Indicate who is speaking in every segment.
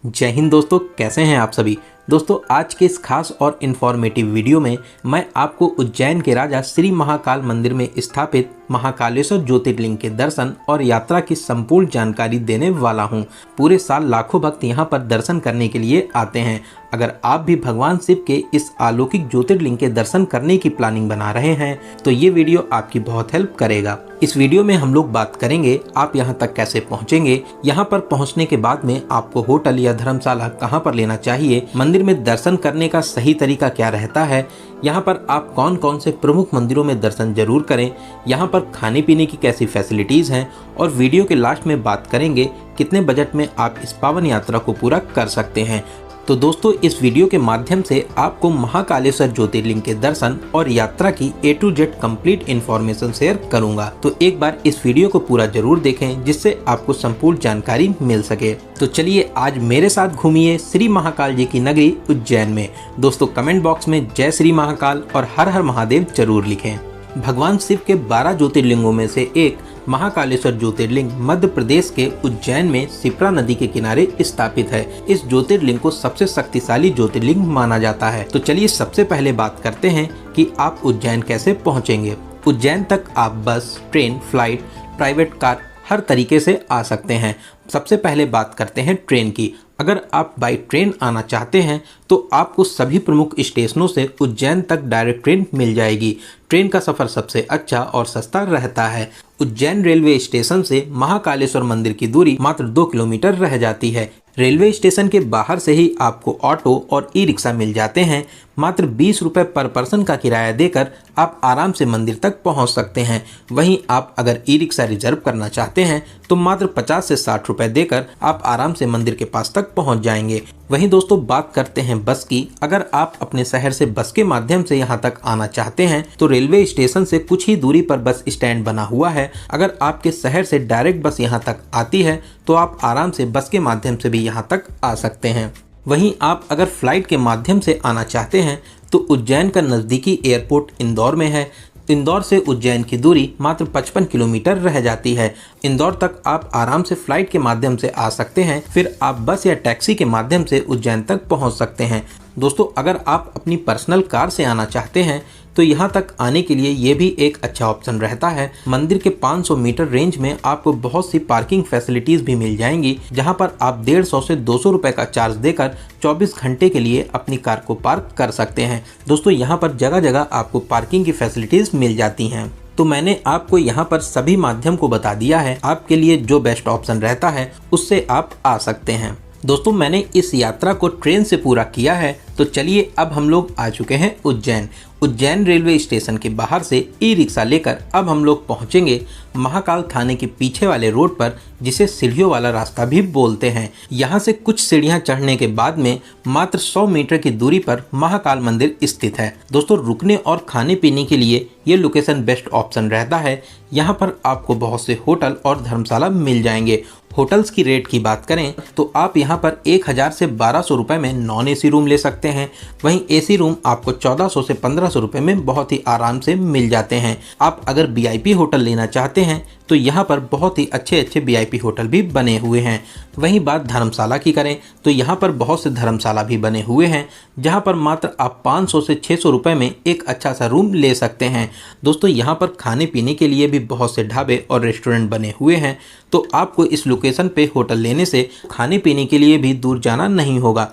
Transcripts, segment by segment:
Speaker 1: जय हिंद दोस्तों, कैसे हैं आप सभी। दोस्तों आज के इस खास और इन्फॉर्मेटिव वीडियो में मैं आपको उज्जैन के राजा श्री महाकाल मंदिर में स्थापित महाकालेश्वर ज्योतिर्लिंग के दर्शन और यात्रा की संपूर्ण जानकारी देने वाला हूं। पूरे साल लाखों भक्त यहां पर दर्शन करने के लिए आते हैं। अगर आप भी भगवान शिव के इस अलौकिक ज्योतिर्लिंग के दर्शन करने की प्लानिंग बना रहे हैं तो ये वीडियो आपकी बहुत हेल्प करेगा। इस वीडियो में हम लोग बात करेंगे आप यहाँ तक कैसे पहुँचेंगे, यहाँ पर पहुँचने के बाद में आपको होटल या धर्मशाला कहाँ पर लेना चाहिए, मंदिर में दर्शन करने का सही तरीका क्या रहता है, यहाँ पर आप कौन कौन से प्रमुख मंदिरों में दर्शन जरूर करें, यहाँ पर खाने पीने की कैसी फैसिलिटीज़ हैं और वीडियो के लास्ट में बात करेंगे कितने बजट में आप इस पावन यात्रा को पूरा कर सकते हैं। तो दोस्तों इस वीडियो के माध्यम से आपको महाकालेश्वर ज्योतिर्लिंग के दर्शन और यात्रा की A to Z complete information share करूंगा। तो एक बार इस वीडियो को पूरा जरूर देखें जिससे आपको संपूर्ण जानकारी मिल सके। तो चलिए आज मेरे साथ घूमिए श्री महाकाल जी की नगरी उज्जैन में। दोस्तों कमेंट बॉक्स में जय श्री महाकाल और हर हर महादेव जरूर लिखें। भगवान शिव के 12 ज्योतिर्लिंगों में से एक महाकालेश्वर ज्योतिर्लिंग मध्य प्रदेश के उज्जैन में शिप्रा नदी के किनारे स्थापित है। इस ज्योतिर्लिंग को सबसे शक्तिशाली ज्योतिर्लिंग माना जाता है। तो चलिए सबसे पहले बात करते हैं कि आप उज्जैन कैसे पहुंचेंगे। उज्जैन तक आप बस, ट्रेन, फ्लाइट, प्राइवेट कार हर तरीके से आ सकते हैं। सबसे पहले बात करते हैं ट्रेन की। अगर आप बाई ट्रेन आना चाहते हैं तो आपको सभी प्रमुख स्टेशनों से उज्जैन तक डायरेक्ट ट्रेन मिल जाएगी। ट्रेन का सफ़र सबसे अच्छा और सस्ता रहता है। उज्जैन रेलवे स्टेशन से महाकालेश्वर मंदिर की दूरी मात्र 2 किलोमीटर रह जाती है। रेलवे स्टेशन के बाहर से ही आपको ऑटो और ई रिक्शा मिल जाते हैं। मात्र 20 रुपये पर पर्सन का किराया देकर आप आराम से मंदिर तक पहुंच सकते हैं। वहीं आप अगर ई रिक्शा रिजर्व करना चाहते हैं तो मात्र 50 से 60 रुपये देकर आप आराम से मंदिर के पास तक पहुंच जाएंगे। वहीं दोस्तों बात करते हैं बस की। अगर आप अपने शहर से बस के माध्यम से यहां तक आना चाहते हैं तो रेलवे स्टेशन से कुछ ही दूरी पर बस स्टैंड बना हुआ है। अगर आपके शहर से डायरेक्ट बस यहां तक आती है तो आप आराम से बस के माध्यम से भी यहां तक आ सकते हैं। वहीं आप अगर फ्लाइट के माध्यम से आना चाहते हैं तो उज्जैन का नज़दीकी एयरपोर्ट इंदौर में है। इंदौर से उज्जैन की दूरी मात्र 55 किलोमीटर रह जाती है। इंदौर तक आप आराम से फ्लाइट के माध्यम से आ सकते हैं, फिर आप बस या टैक्सी के माध्यम से उज्जैन तक पहुंच सकते हैं। दोस्तों अगर आप अपनी पर्सनल कार से आना चाहते हैं तो यहाँ तक आने के लिए ये भी एक अच्छा ऑप्शन रहता है। मंदिर के 500 मीटर रेंज में आपको बहुत सी पार्किंग फैसिलिटीज़ भी मिल जाएंगी, जहाँ पर आप 150 से 200 रुपये का चार्ज देकर 24 घंटे के लिए अपनी कार को पार्क कर सकते हैं। दोस्तों यहाँ पर जगह जगह आपको पार्किंग की फैसिलिटीज़ मिल जाती हैं। तो मैंने आपको यहाँ पर सभी माध्यम को बता दिया है। आपके लिए जो बेस्ट ऑप्शन रहता है उससे आप आ सकते हैं। दोस्तों मैंने इस यात्रा को ट्रेन से पूरा किया है। तो चलिए अब हम लोग आ चुके हैं उज्जैन। उज्जैन रेलवे स्टेशन के बाहर से ई रिक्शा लेकर अब हम लोग पहुंचेंगे महाकाल थाने के पीछे वाले रोड पर, जिसे सीढ़ियों वाला रास्ता भी बोलते हैं। यहां से कुछ सीढ़ियां चढ़ने के बाद में मात्र 100 मीटर की दूरी पर महाकाल मंदिर स्थित है। दोस्तों रुकने और खाने पीने के लिए ये लोकेशन बेस्ट ऑप्शन रहता है। यहाँ पर आपको बहुत से होटल और धर्मशाला मिल जाएंगे। होटल्स की रेट की बात करें तो आप यहाँ पर 1000 से 1200 रुपये में नॉन AC रूम ले सकते हैं। वहीं AC रूम आपको 1400 से 1500 रुपये में बहुत ही आराम से मिल जाते हैं। आप अगर VIP होटल लेना चाहते हैं तो यहाँ पर बहुत ही अच्छे अच्छे VIP होटल भी बने हुए हैं। वहीं बात धर्मशाला की करें तो यहाँ पर बहुत से धर्मशाला भी बने हुए हैं, जहाँ पर मात्र आप 500 से 600 रुपये में एक अच्छा सा रूम ले सकते हैं। दोस्तों यहाँ पर खाने पीने के लिए भी बहुत से ढाबे और रेस्टोरेंट बने हुए हैं, तो आपको इस लोकेशन पे होटल लेने से खाने पीने के लिए भी दूर जाना नहीं होगा।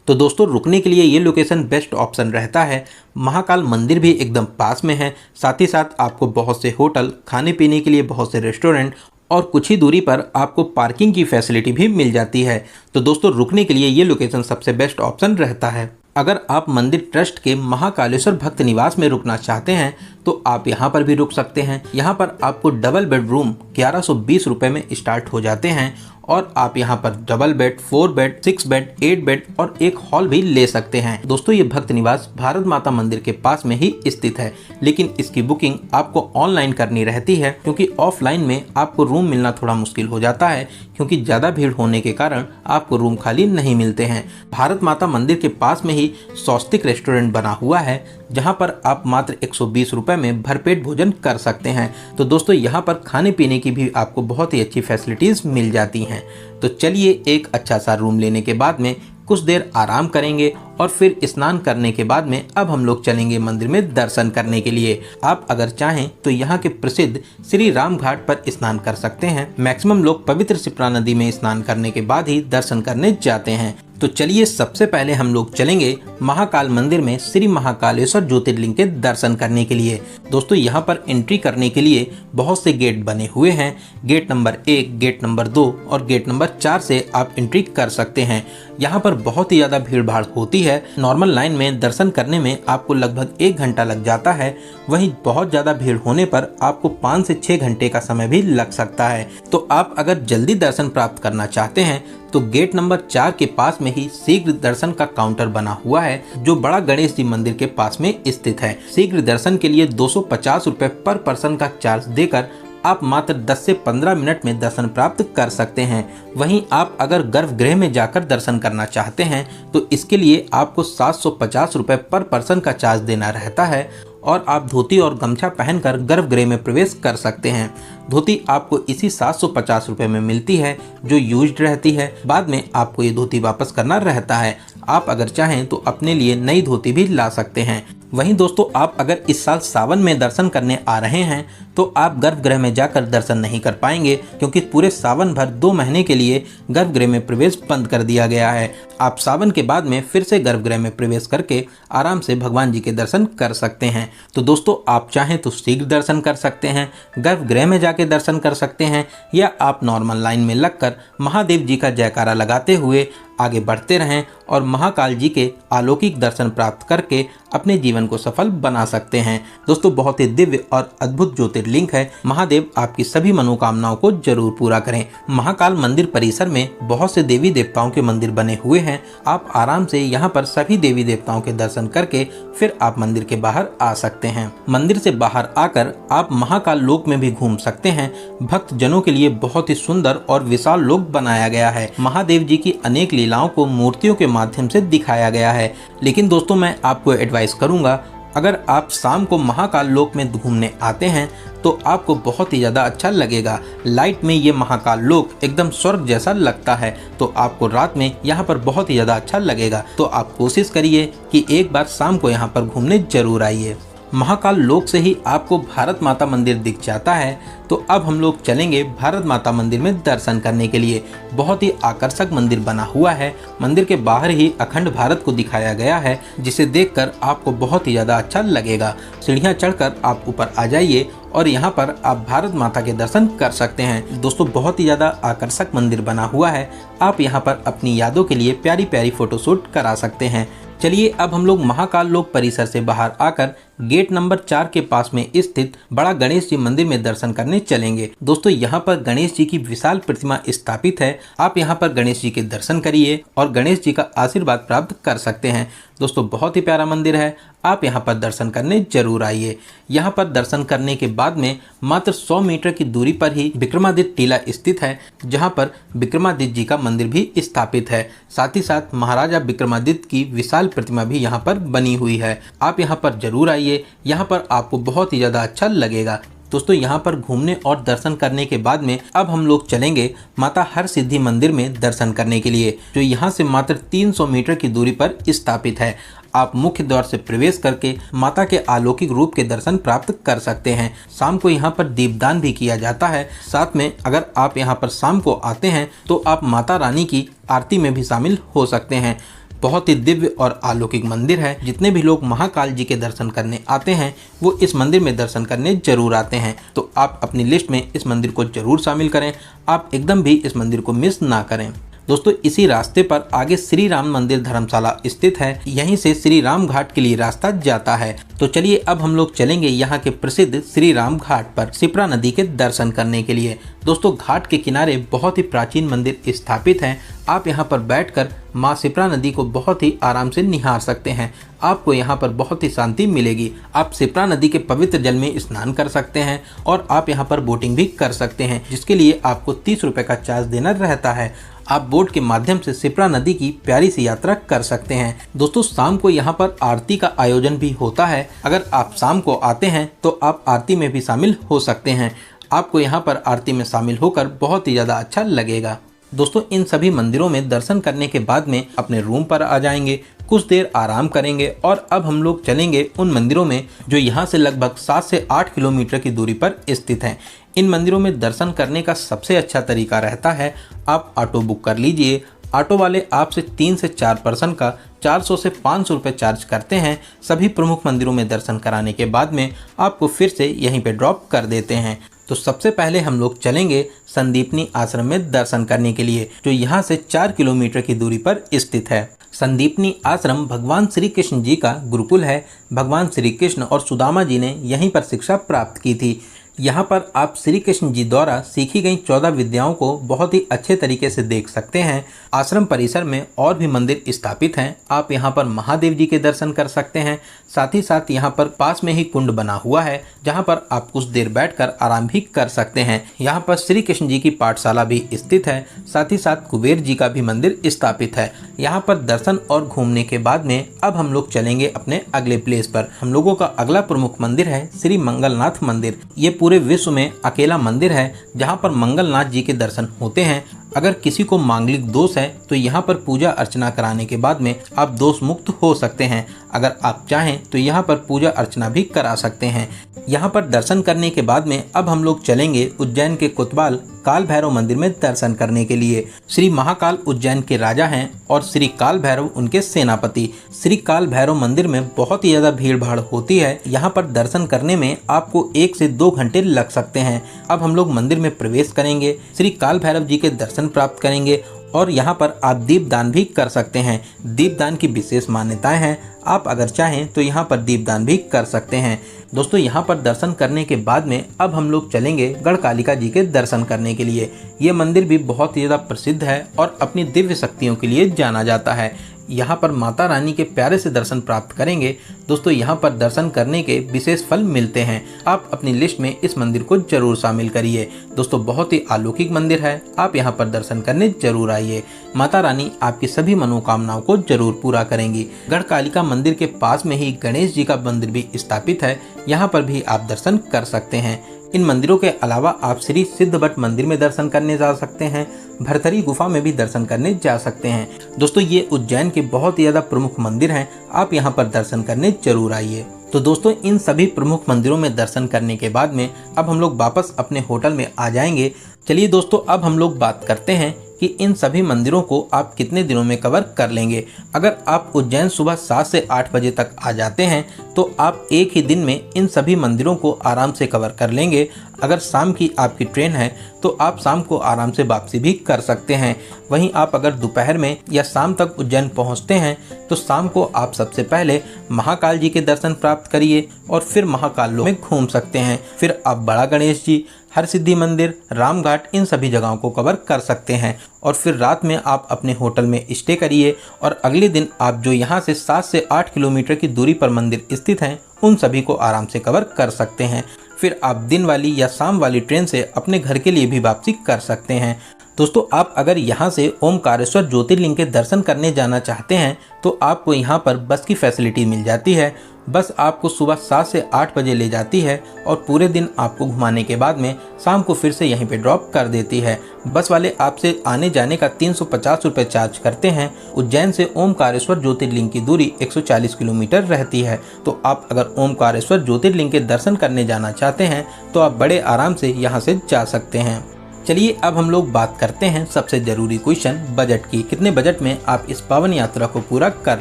Speaker 1: तो दोस्तों रुकने के लिए ये लोकेशन बेस्ट ऑप्शन रहता है। महाकाल मंदिर भी एकदम पास में है, साथ ही साथ आपको बहुत से होटल, खाने पीने के लिए बहुत से रेस्टोरेंट और कुछ ही दूरी पर आपको पार्किंग की फैसिलिटी भी मिल जाती है। तो दोस्तों रुकने के लिए ये लोकेशन सबसे बेस्ट ऑप्शन रहता है। अगर आप मंदिर ट्रस्ट के महाकालेश्वर भक्त निवास में रुकना चाहते हैं तो आप यहाँ पर भी रुक सकते हैं। यहाँ पर आपको डबल बेडरूम 1120 रुपये में स्टार्ट हो जाते हैं और आप यहाँ पर double bed, 4 bed, 6 bed, 8 bed और एक हॉल भी ले सकते हैं। दोस्तों ये भक्त निवास भारत माता मंदिर के पास में ही स्थित है, लेकिन इसकी बुकिंग आपको ऑनलाइन करनी रहती है, क्योंकि ऑफलाइन में आपको रूम मिलना थोड़ा मुश्किल हो जाता है, क्योंकि ज़्यादा भीड़ होने के कारण आपको रूम खाली नहीं मिलते हैं। भारत माता मंदिर के पास में ही स्वस्तिक रेस्टोरेंट बना हुआ है, जहां पर आप मात्र 120 रुपये में भरपेट भोजन कर सकते हैं। तो दोस्तों यहाँ पर खाने पीने की भी आपको बहुत ही अच्छी फैसिलिटीज़ मिल जाती हैं। हैं। तो चलिए एक अच्छा सा रूम लेने के बाद में कुछ देर आराम करेंगे और फिर स्नान करने के बाद में अब हम लोग चलेंगे मंदिर में दर्शन करने के लिए। आप अगर चाहें तो यहाँ के प्रसिद्ध श्री राम घाट पर स्नान कर सकते हैं। मैक्सिमम लोग पवित्र शिप्रा नदी में स्नान करने के बाद ही दर्शन करने जाते हैं। तो चलिए सबसे पहले हम लोग चलेंगे महाकाल मंदिर में श्री महाकालेश्वर ज्योतिर्लिंग के दर्शन करने के लिए। दोस्तों यहाँ पर एंट्री करने के लिए बहुत से गेट बने हुए हैं। गेट नंबर 1, गेट नंबर 2 और गेट नंबर 4 से आप एंट्री कर सकते हैं। यहाँ पर बहुत ही ज़्यादा भीड़ भाड़ होती है। नॉर्मल लाइन में दर्शन करने में आपको लगभग 1 घंटा लग जाता है। वहीं बहुत ज़्यादा भीड़ होने पर आपको 5 से 6 घंटे का समय भी लग सकता है। तो आप अगर जल्दी दर्शन प्राप्त करना चाहते हैं तो गेट नंबर 4 के पास में ही शीघ्र दर्शन का काउंटर बना हुआ है, जो बड़ा गणेश जी मंदिर के पास में स्थित है। शीघ्र दर्शन के लिए 250 रुपए पर पर्सन का चार्ज देकर आप मात्र 10 से 15 मिनट में दर्शन प्राप्त कर सकते हैं। वहीं आप अगर गर्भगृह में जाकर दर्शन करना चाहते हैं तो इसके लिए आपको 750 रुपए पर पर्सन का चार्ज देना रहता है और आप धोती और गमछा पहनकर गर्भगृह में प्रवेश कर सकते हैं। धोती आपको इसी 750 रुपए में मिलती है जो यूज्ड रहती है। बाद में आपको ये धोती वापस करना रहता है। आप अगर चाहें तो अपने लिए नई धोती भी ला सकते हैं। वहीं दोस्तों आप अगर इस साल सावन में दर्शन करने आ रहे हैं तो आप गर्भगृह में जाकर दर्शन नहीं कर पाएंगे, क्योंकि पूरे सावन भर 2 महीने के लिए गर्भगृह में प्रवेश बंद कर दिया गया है। आप सावन के बाद में फिर से गर्भगृह में प्रवेश करके आराम से भगवान जी के दर्शन कर सकते हैं। तो दोस्तों आप चाहें तो शीघ्र दर्शन कर सकते हैं, गर्भगृह में जाके दर्शन कर सकते हैं, या आप नॉर्मल लाइन में लगकर महादेव जी का जयकारा लगाते हुए आगे बढ़ते रहें और महाकाल जी के अलौकिक दर्शन प्राप्त करके अपने जीवन को सफल बना सकते हैं। दोस्तों बहुत ही दिव्य और अद्भुत ज्योतिर्लिंग है। महादेव आपकी सभी मनोकामनाओं को जरूर पूरा करें। महाकाल मंदिर परिसर में बहुत से देवी देवताओं के मंदिर बने हुए हैं। आप आराम से यहाँ पर सभी देवी देवताओं के दर्शन करके फिर आप मंदिर के बाहर आ सकते हैं। मंदिर से बाहर आकर आप महाकाल लोक में भी घूम सकते हैं। भक्त जनों के लिए बहुत ही सुंदर और विशाल लोक बनाया गया है। महादेव जी की अनेक लीलाओं को मूर्तियों के माध्यम से दिखाया गया है। लेकिन दोस्तों मैं आपको एडवाइस करूंगा, अगर आप शाम को महाकाल लोक में घूमने आते हैं तो आपको बहुत ही ज़्यादा अच्छा लगेगा। लाइट में ये महाकाल लोक एकदम स्वर्ग जैसा लगता है, तो आपको रात में यहाँ पर बहुत ही ज़्यादा अच्छा लगेगा। तो आप कोशिश करिए कि एक बार शाम को यहाँ पर घूमने जरूर आइए। महाकाल लोक से ही आपको भारत माता मंदिर दिख जाता है। तो अब हम लोग चलेंगे भारत माता मंदिर में दर्शन करने के लिए। बहुत ही आकर्षक मंदिर बना हुआ है। मंदिर के बाहर ही अखंड भारत को दिखाया गया है, जिसे देखकर आपको बहुत ही ज़्यादा अच्छा लगेगा। सीढ़ियाँ चढ़कर आप ऊपर आ जाइए और यहाँ पर आप भारत माता के दर्शन कर सकते हैं। दोस्तों बहुत ही ज़्यादा आकर्षक मंदिर बना हुआ है। आप यहाँ पर अपनी यादों के लिए प्यारी प्यारी फोटोशूट करा सकते हैं। चलिए अब हम लोग महाकाल लोक परिसर से बाहर आकर गेट नंबर 4 के पास में स्थित बड़ा गणेश जी मंदिर में दर्शन करने चलेंगे। दोस्तों यहाँ पर गणेश जी की विशाल प्रतिमा स्थापित है। आप यहाँ पर गणेश जी के दर्शन करिए और गणेश जी का आशीर्वाद प्राप्त कर सकते हैं। दोस्तों बहुत ही प्यारा मंदिर है। आप यहाँ पर दर्शन करने जरूर आइए। यहाँ पर दर्शन करने के बाद में मात्र 100 मीटर की दूरी पर ही विक्रमादित्य टीला स्थित है, जहाँ पर विक्रमादित्य जी का मंदिर भी स्थापित है। साथ ही साथ महाराजा विक्रमादित्य की विशाल प्रतिमा भी यहाँ पर बनी हुई है। आप यहाँ पर जरूर आइए। यहाँ पर आपको बहुत ही ज़्यादा अच्छा लगेगा। दोस्तों यहाँ पर घूमने और दर्शन करने के बाद में अब हम लोग चलेंगे माता हर सिद्धि मंदिर में दर्शन करने के लिए, जो यहाँ से मात्र 300 मीटर की दूरी पर स्थापित है। आप मुख्य द्वार से प्रवेश करके माता के अलौकिक रूप के दर्शन प्राप्त कर सकते हैं। शाम को यहाँ पर दीपदान भी किया जाता है। साथ में अगर आप यहाँ पर शाम को आते हैं तो आप माता रानी की आरती में भी शामिल हो सकते हैं। बहुत ही दिव्य और अलौकिक मंदिर है। जितने भी लोग महाकाल जी के दर्शन करने आते हैं वो इस मंदिर में दर्शन करने जरूर आते हैं। तो आप अपनी लिस्ट में इस मंदिर को जरूर शामिल करें। आप एकदम भी इस मंदिर को मिस ना करें। दोस्तों इसी रास्ते पर आगे श्री राम मंदिर धर्मशाला स्थित है। यहीं से श्री राम घाट के लिए रास्ता जाता है। तो चलिए अब हम लोग चलेंगे यहाँ के प्रसिद्ध श्री राम घाट पर शिप्रा नदी के दर्शन करने के लिए। दोस्तों घाट के किनारे बहुत ही प्राचीन मंदिर स्थापित है। आप यहाँ पर बैठकर माँ शिप्रा नदी को बहुत ही आराम से निहार सकते हैं। आपको यहाँ पर बहुत ही शांति मिलेगी। आप शिप्रा नदी के पवित्र जल में स्नान कर सकते हैं और आप यहाँ पर बोटिंग भी कर सकते हैं, जिसके लिए आपको 30 रुपये का चार्ज देना रहता है। आप बोट के माध्यम से शिप्रा नदी की प्यारी सी यात्रा कर सकते हैं। दोस्तों शाम को यहाँ पर आरती का आयोजन भी होता है। अगर आप शाम को आते हैं तो आप आरती में भी शामिल हो सकते हैं। आपको यहाँ पर आरती में शामिल होकर बहुत ही ज़्यादा अच्छा लगेगा। दोस्तों इन सभी मंदिरों में दर्शन करने के बाद में अपने रूम पर आ जाएंगे, कुछ देर आराम करेंगे और अब हम लोग चलेंगे उन मंदिरों में जो यहाँ से लगभग 7 से 8 किलोमीटर की दूरी पर स्थित हैं। इन मंदिरों में दर्शन करने का सबसे अच्छा तरीका रहता है आप ऑटो बुक कर लीजिए। ऑटो वाले आपसे 3 से 4 पर्सन का 400 से 500 रुपये चार्ज करते हैं। सभी प्रमुख मंदिरों में दर्शन कराने के बाद में आपको फिर से यहीं पे ड्रॉप कर देते हैं। तो सबसे पहले हम लोग चलेंगे संदीपनी आश्रम में दर्शन करने के लिए, जो यहाँ से 4 किलोमीटर की दूरी पर स्थित है। संदीपनी आश्रम भगवान श्री कृष्ण जी का गुरुकुल है। भगवान श्री कृष्ण और सुदामा जी ने यहीं पर शिक्षा प्राप्त की थी। यहाँ पर आप श्री कृष्ण जी द्वारा सीखी गई 14 विद्याओं को बहुत ही अच्छे तरीके से देख सकते हैं। आश्रम परिसर में और भी मंदिर स्थापित हैं। आप यहाँ पर महादेव जी के दर्शन कर सकते हैं। साथ ही साथ यहाँ पर पास में ही कुंड बना हुआ है, जहाँ पर आप कुछ देर बैठकर आराम भी कर सकते हैं। यहाँ पर श्री कृष्ण जी की पाठशाला भी स्थित है। साथ ही साथ कुबेर जी का भी मंदिर स्थापित है। यहाँ पर दर्शन और घूमने के बाद में अब हम लोग चलेंगे अपने अगले प्लेस पर। हम लोगों का अगला प्रमुख मंदिर है श्री मंगलनाथ मंदिर। ये पूरे विश्व में अकेला मंदिर है जहाँ पर मंगलनाथ जी के दर्शन होते हैं। अगर किसी को मांगलिक दोष है तो यहाँ पर पूजा अर्चना कराने के बाद में आप दोष मुक्त हो सकते हैं। अगर आप चाहें तो यहाँ पर पूजा अर्चना भी करा सकते हैं। यहाँ पर दर्शन करने के बाद में अब हम लोग चलेंगे उज्जैन के कोतवाल काल भैरव मंदिर में दर्शन करने के लिए। श्री महाकाल उज्जैन के राजा हैं और श्री काल भैरव उनके सेनापति। श्री काल भैरव मंदिर में बहुत ही ज़्यादा भीड़ भाड़ होती है। यहाँ पर दर्शन करने में आपको 1 से 2 घंटे लग सकते हैं। अब हम लोग मंदिर में प्रवेश करेंगे, श्री काल भैरव जी के दर्शन प्राप्त करेंगे और यहाँ पर आप दीपदान भी कर सकते हैं। दीपदान की विशेष मान्यताएं हैं। आप अगर चाहें तो यहाँ पर दीपदान भी कर सकते हैं। दोस्तों यहाँ पर दर्शन करने के बाद में अब हम लोग चलेंगे गढ़कालिका जी के दर्शन करने के लिए। ये मंदिर भी बहुत ही ज़्यादा प्रसिद्ध है और अपनी दिव्य शक्तियों के लिए जाना जाता है। यहाँ पर माता रानी के प्यारे से दर्शन प्राप्त करेंगे। दोस्तों यहाँ पर दर्शन करने के विशेष फल मिलते हैं। आप अपनी लिस्ट में इस मंदिर को जरूर शामिल करिए। दोस्तों बहुत ही अलौकिक मंदिर है, आप यहाँ पर दर्शन करने जरूर आइए। माता रानी आपकी सभी मनोकामनाओं को जरूर पूरा करेंगी। गढ़कालिका मंदिर के पास में ही गणेश जी का मंदिर भी स्थापित है, यहाँ पर भी आप दर्शन कर सकते हैं। इन मंदिरों के अलावा आप श्री सिद्धबट मंदिर में दर्शन करने जा सकते हैं। भरथरी गुफा में भी दर्शन करने जा सकते हैं। दोस्तों ये उज्जैन के बहुत ही ज़्यादा प्रमुख मंदिर हैं, आप यहाँ पर दर्शन करने जरूर आइए। तो दोस्तों इन सभी प्रमुख मंदिरों में दर्शन करने के बाद में अब हम लोग वापस अपने होटल में आ जाएंगे। चलिए दोस्तों अब हम लोग बात करते हैं कि इन सभी मंदिरों को आप कितने दिनों में कवर कर लेंगे। अगर आप उज्जैन सुबह 7 से 8 बजे तक आ जाते हैं तो आप एक ही दिन में इन सभी मंदिरों को आराम से कवर कर लेंगे। अगर शाम की आपकी ट्रेन है तो आप शाम को आराम से वापसी भी कर सकते हैं। वहीं आप अगर दोपहर में या शाम तक उज्जैन पहुंचते हैं तो शाम को आप सबसे पहले महाकाल जी के दर्शन प्राप्त करिए और फिर महाकाल लोक में घूम सकते हैं। फिर आप बड़ा गणेश जी, हरसिद्धि मंदिर, रामघाट इन सभी जगहों को कवर कर सकते हैं और फिर रात में आप अपने होटल में स्टे करिए और अगले दिन आप जो यहाँ से 7 से 8 किलोमीटर की दूरी पर मंदिर स्थित हैं उन सभी को आराम से कवर कर सकते हैं। फिर आप दिन वाली या शाम वाली ट्रेन से अपने घर के लिए भी वापसी कर सकते हैं। दोस्तों आप अगर यहाँ से ओमकारेश्वर ज्योतिर्लिंग के दर्शन करने जाना चाहते हैं तो आपको यहाँ पर बस की फैसिलिटी मिल जाती है। बस आपको सुबह 7 से 8 बजे ले जाती है और पूरे दिन आपको घुमाने के बाद में शाम को फिर से यहीं पे ड्रॉप कर देती है। बस वाले आपसे आने जाने का 350 रुपये चार्ज करते हैं। उज्जैन से ओमकारेश्वर ज्योतिर्लिंग की दूरी 140 किलोमीटर रहती है। तो आप अगर ओमकारेश्वर ज्योतिर्लिंग के दर्शन करने जाना चाहते हैं तो आप बड़े आराम से यहाँ से जा सकते हैं। चलिए अब हम लोग बात करते हैं सबसे ज़रूरी क्वेश्चन बजट की। कितने बजट में आप इस पावन यात्रा को पूरा कर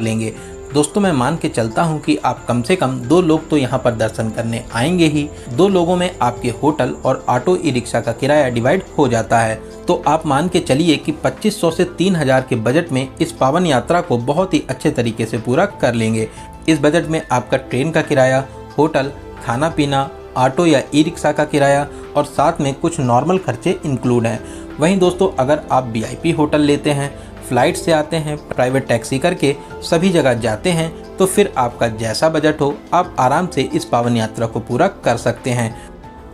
Speaker 1: लेंगे। दोस्तों मैं मान के चलता हूं कि आप कम से कम 2 लोग तो यहां पर दर्शन करने आएंगे ही। 2 लोगों में आपके होटल और ऑटो ई रिक्शा का किराया डिवाइड हो जाता है। तो आप मान के चलिए कि 2500 से 3000 के बजट में इस पावन यात्रा को बहुत ही अच्छे तरीके से पूरा कर लेंगे। इस बजट में आपका ट्रेन का किराया, होटल, खाना पीना, ऑटो या ई रिक्शा का किराया और साथ में कुछ नॉर्मल खर्चे इंक्लूड हैं। वहीं दोस्तों अगर आप VIP होटल लेते हैं, फ्लाइट से आते हैं, प्राइवेट टैक्सी करके सभी जगह जाते हैं तो फिर आपका जैसा बजट हो आप आराम से इस पावन यात्रा को पूरा कर सकते हैं।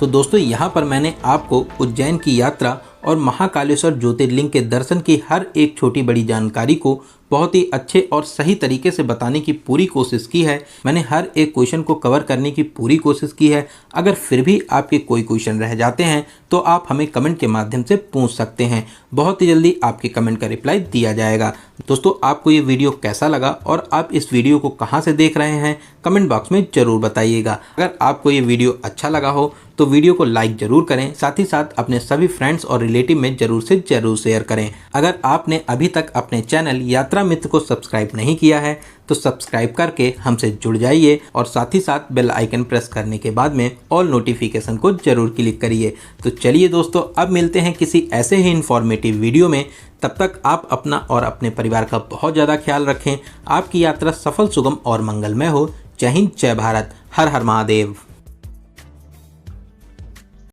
Speaker 1: तो दोस्तों यहाँ पर मैंने आपको उज्जैन की यात्रा और महाकालेश्वर ज्योतिर्लिंग के दर्शन की हर एक छोटी बड़ी जानकारी को बहुत ही अच्छे और सही तरीके से बताने की पूरी कोशिश की है। मैंने हर एक क्वेश्चन को कवर करने की पूरी कोशिश की है। अगर फिर भी आपके कोई क्वेश्चन रह जाते हैं तो आप हमें कमेंट के माध्यम से पूछ सकते हैं। बहुत ही जल्दी आपके कमेंट का रिप्लाई दिया जाएगा। दोस्तों, आपको ये वीडियो कैसा लगा और आप इस वीडियो को कहाँ से देख रहे हैं, कमेंट बॉक्स में ज़रूर बताइएगा। अगर आपको ये वीडियो अच्छा लगा हो तो वीडियो को लाइक ज़रूर करें, साथ ही साथ अपने सभी फ्रेंड्स और रिलेटिव में ज़रूर से ज़रूर शेयर करें। अगर आपने अभी तक अपने चैनल यात्रा मित्र को सब्सक्राइब नहीं किया है तो सब्सक्राइब करके हमसे जुड़ जाइए और साथ ही साथ बेल आइकन प्रेस करने के बाद में ऑल नोटिफिकेशन को ज़रूर क्लिक करिए। तो चलिए दोस्तों, अब मिलते हैं किसी ऐसे ही इन्फॉर्मेटिव वीडियो में। तब तक आप अपना और अपने परिवार का बहुत ज़्यादा ख्याल रखें। आपकी यात्रा सफल, सुगम और मंगलमय हो। जय हिंद, जय भारत, हर हर महादेव।